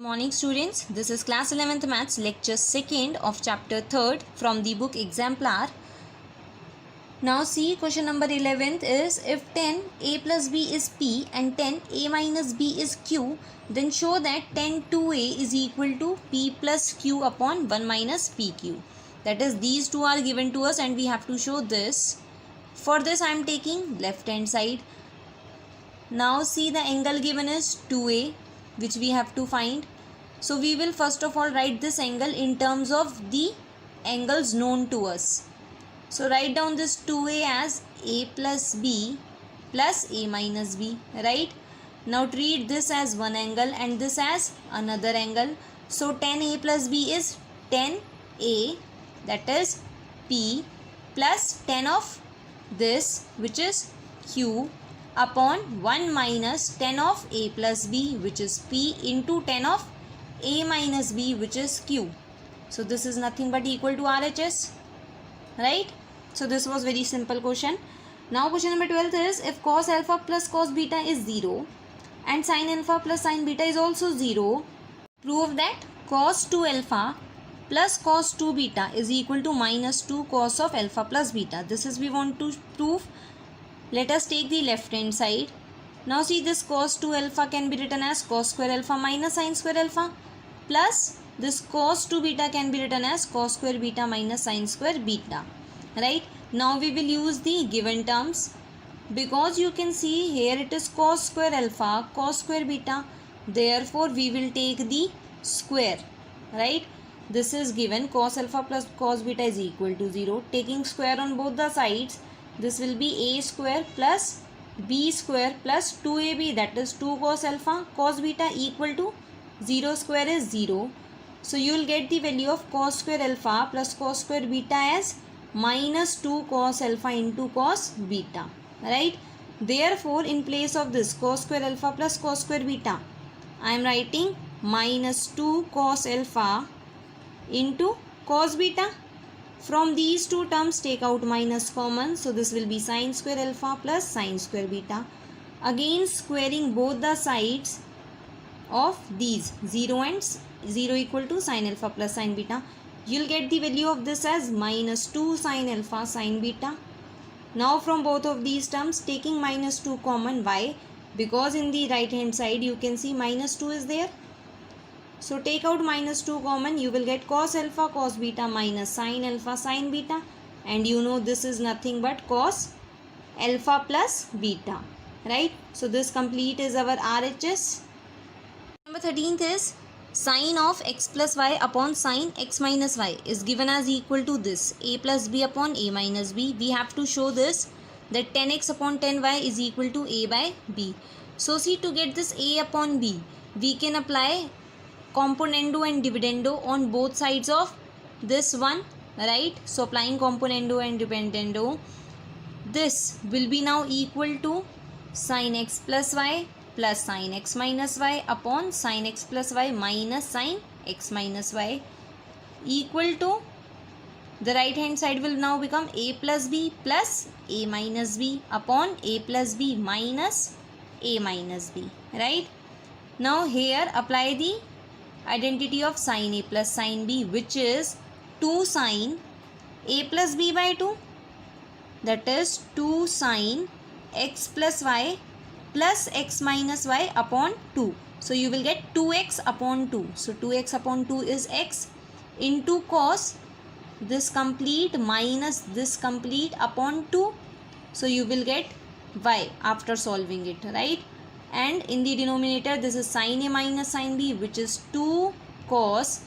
Morning students, this is class 11th maths lecture 2nd of chapter 3rd from the book Exemplar. Now see, question number 11th is, if 10 a plus b is p and 10 a minus b is q, then show that 10 2a is equal to p plus q upon 1 minus pq. That is, these two are given to us and we have to show this. For this I am taking left hand side. Now see, the angle given is 2a, which we have to find. So we will first of all write this angle in terms of the angles known to us. So write down this 2a as a plus b plus a minus b, right? Now treat this as one angle and this as another angle. So 10a plus b is 10a, that is p, plus 10 of this, which is q, upon 1 minus 10 of a plus b, which is p, into 10 of a minus b, which is q. So this is nothing but equal to RHS, right? So this was very simple question. Now question number 12 is, if cos alpha plus cos beta is 0 and sin alpha plus sin beta is also 0, prove that cos 2 alpha plus cos 2 beta is equal to minus 2 cos of alpha plus beta. This is we want to prove. Let us take the left hand side. Now see, this cos 2 alpha can be written as cos square alpha minus sin square alpha, plus this cos 2 beta can be written as cos square beta minus sin square beta, right? Now we will use the given terms, because you can see here it is cos square alpha cos square beta, therefore we will take the square, right? This is given, cos alpha plus cos beta is equal to 0. Taking square on both the sides, this will be a square plus b square plus 2ab, that is 2 cos alpha cos beta, equal to 0 square is 0. So you will get the value of cos square alpha plus cos square beta as minus 2 cos alpha into cos beta, right? Therefore in place of this cos square alpha plus cos square beta, I am writing minus 2 cos alpha into cos beta. From these two terms take out minus common, so this will be sin square alpha plus sin square beta. Again squaring both the sides of these 0 and 0 equal to sin alpha plus sin beta, you will get the value of this as minus 2 sin alpha sin beta. Now from both of these terms taking minus 2 common, why? Because in the right hand side you can see minus 2 is there. So take out minus 2 common, you will get cos alpha cos beta minus sin alpha sin beta, and you know this is nothing but cos alpha plus beta, right? So this complete is our RHS. Number 13th is, sin of x plus y upon sin x minus y is given as equal to this, a plus b upon a minus b. We have to show this, that 10x upon 10y is equal to a by b. So see, to get this a upon b, we can apply componendo and dividendo on both sides of this one, right? So applying componendo and dividendo, this will be now equal to sin x plus y plus sin x minus y upon sin x plus y minus sin x minus y, equal to, the right hand side will now become a plus b plus a minus b upon a plus b minus a minus b, right? Now here apply the identity of sin a plus sin b, which is 2 sin a plus b by 2, that is 2 sin x plus y plus x minus y upon 2. So you will get 2x upon 2. So 2x upon 2 is x, into cos this complete minus this complete upon 2. So you will get y after solving it, right? And in the denominator this is sin a minus sin b, which is 2 cos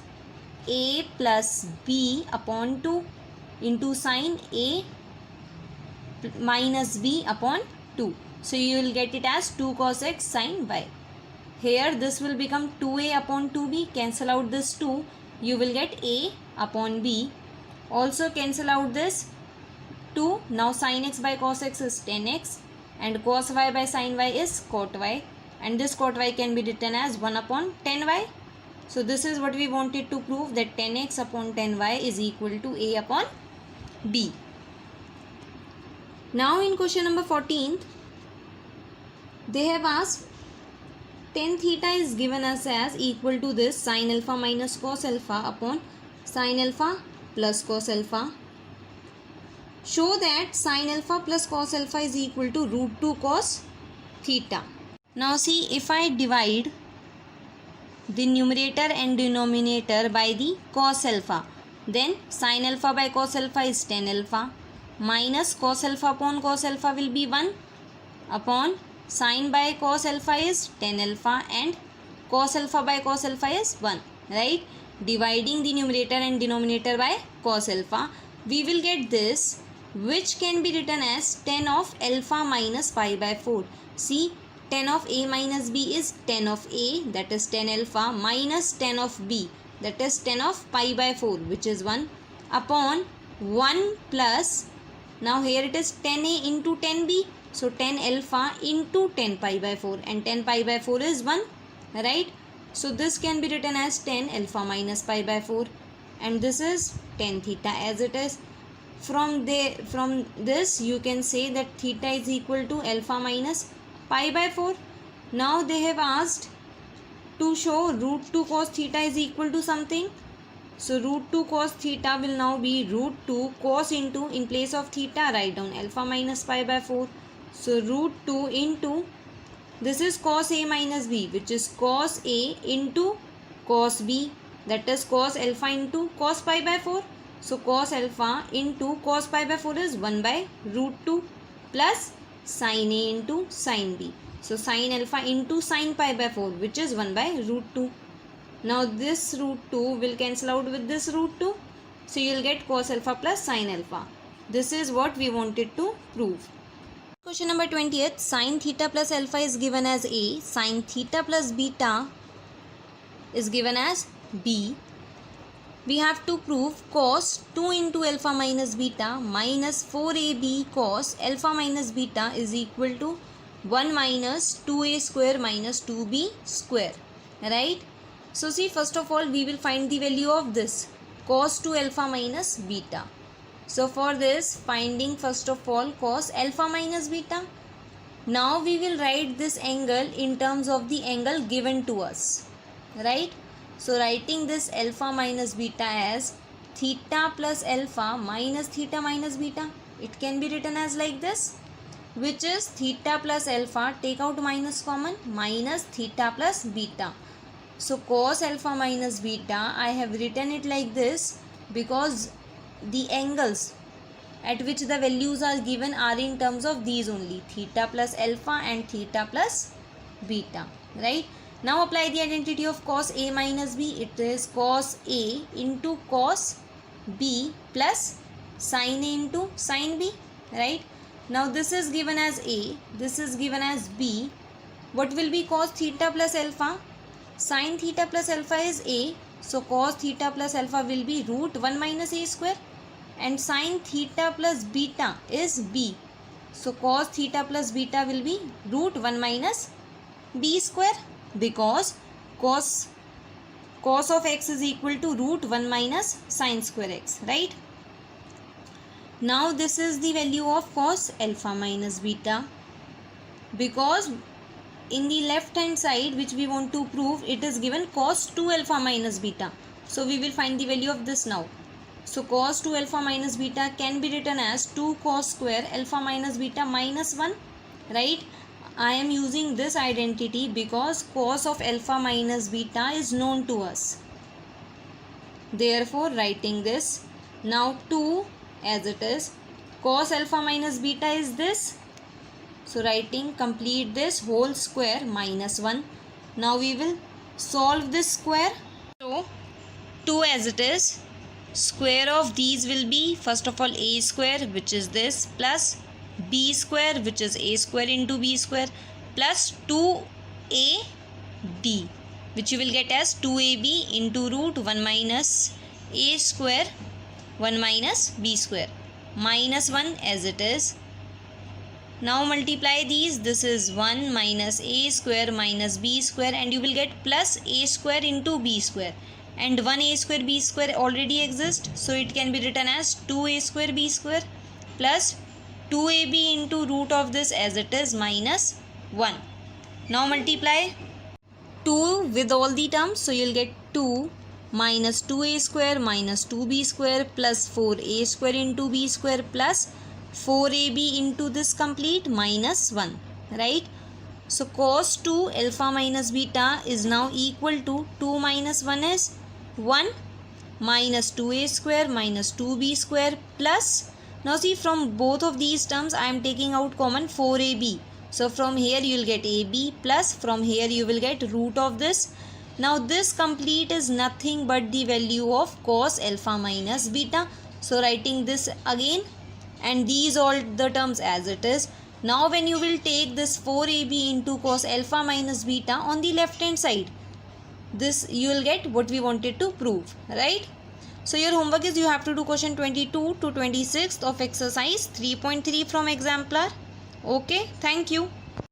a plus b upon 2 into sin a minus b upon 2. So you will get it as 2 cos x sin y. Here this will become 2a upon 2b, cancel out this 2, you will get a upon b. Also cancel out this 2, now sin x by cos x is 10x, and cos y by sin y is cot y, and this cot y can be written as 1 upon 10y. So this is what we wanted to prove, that 10x upon 10y is equal to a upon b. Now in question number 14, they have asked tan theta is given us as equal to this sin alpha minus cos alpha upon sin alpha plus cos alpha. Show that sin alpha plus cos alpha is equal to root 2 cos theta. Now see, if I divide the numerator and denominator by the cos alpha, then sin alpha by cos alpha is tan alpha minus cos alpha upon cos alpha will be 1 upon sin by cos alpha is tan alpha and cos alpha by cos alpha is 1, right? Dividing the numerator and denominator by cos alpha, we will get this, which can be written as tan of alpha minus pi by 4. See, tan of a minus b is tan of a, that is tan alpha, minus tan of b, that is tan of pi by 4, which is 1 upon 1 plus, now here it is tan a into tan b, so tan alpha into tan pi by 4, and tan pi by 4 is 1, right? So this can be written as tan alpha minus pi by 4, and this is tan theta as it is. From this you can say that theta is equal to alpha minus pi by 4. Now they have asked to show root 2 cos theta is equal to something. So root 2 cos theta will now be root 2 cos into, in place of theta write down alpha minus pi by 4. So root 2 into, this is cos a minus b, which is cos a into cos b, that is cos alpha into cos pi by 4. So cos alpha into cos pi by 4 is 1 by root 2 plus sin a into sin b. So sin alpha into sin pi by 4, which is 1 by root 2. Now this root 2 will cancel out with this root 2. So you will get cos alpha plus sin alpha. This is what we wanted to prove. Question number 20th. Sin theta plus alpha is given as a. Sin theta plus beta is given as b. We have to prove cos 2 into alpha minus beta minus 4ab cos alpha minus beta is equal to 1 minus 2a square minus 2b square, right? So see, first of all we will find the value of this cos 2 alpha minus beta. So for this, finding first of all cos alpha minus beta. Now we will write this angle in terms of the angle given to us, right? So writing this alpha minus beta as theta plus alpha minus theta minus beta. It can be written as like this, which is theta plus alpha, take out minus common, minus theta plus beta. So cos alpha minus beta, I have written it like this because the angles at which the values are given are in terms of these only, theta plus alpha and theta plus beta, right? Now apply the identity of cos a minus b. It is cos a into cos b plus sin a into sin b, right? Now this is given as a, this is given as b. What will be cos theta plus alpha? Sin theta plus alpha is a, so cos theta plus alpha will be root 1 minus a square, and sin theta plus beta is b, so cos theta plus beta will be root 1 minus b square, because cos of x is equal to root 1 minus sin square x, right? Now this is the value of cos alpha minus beta, because in the left hand side which we want to prove, it is given cos 2 alpha minus beta. So we will find the value of this now. So cos 2 alpha minus beta can be written as 2 cos square alpha minus beta minus 1, right? I am using this identity because cos of alpha minus beta is known to us. Therefore writing this, now 2 as it is, cos alpha minus beta is this. So writing complete this whole square minus 1. Now we will solve this square. So 2 as it is, square of these will be first of all a square, which is this, plus b square, which is a square into b square, plus 2ab, which you will get as 2ab into root 1 minus a square 1 minus b square minus 1 as it is. Now multiply these, this is 1 minus a square minus b square, and you will get plus a square into b square, and 1 a square b square already exists, so it can be written as 2a square b square plus 2ab into root of this as it is minus 1. Now multiply. 2 with all the terms, so you'll get 2 minus 2a square minus 2b square plus 4a square into b square plus 4ab into this complete minus 1, right? So cos 2 alpha minus beta is now equal to 2 minus 1 is 1 minus 2a square minus 2b square plus, now see, from both of these terms I am taking out common 4ab. So from here you will get ab plus from here you will get root of this. Now this complete is nothing but the value of cos alpha minus beta. So writing this again and these all the terms as it is. Now when you will take this 4ab into cos alpha minus beta on the left hand side, this you will get what we wanted to prove, right? So your homework is you have to do question 22 to 26 of exercise 3.3 from exemplar. Okay, thank you.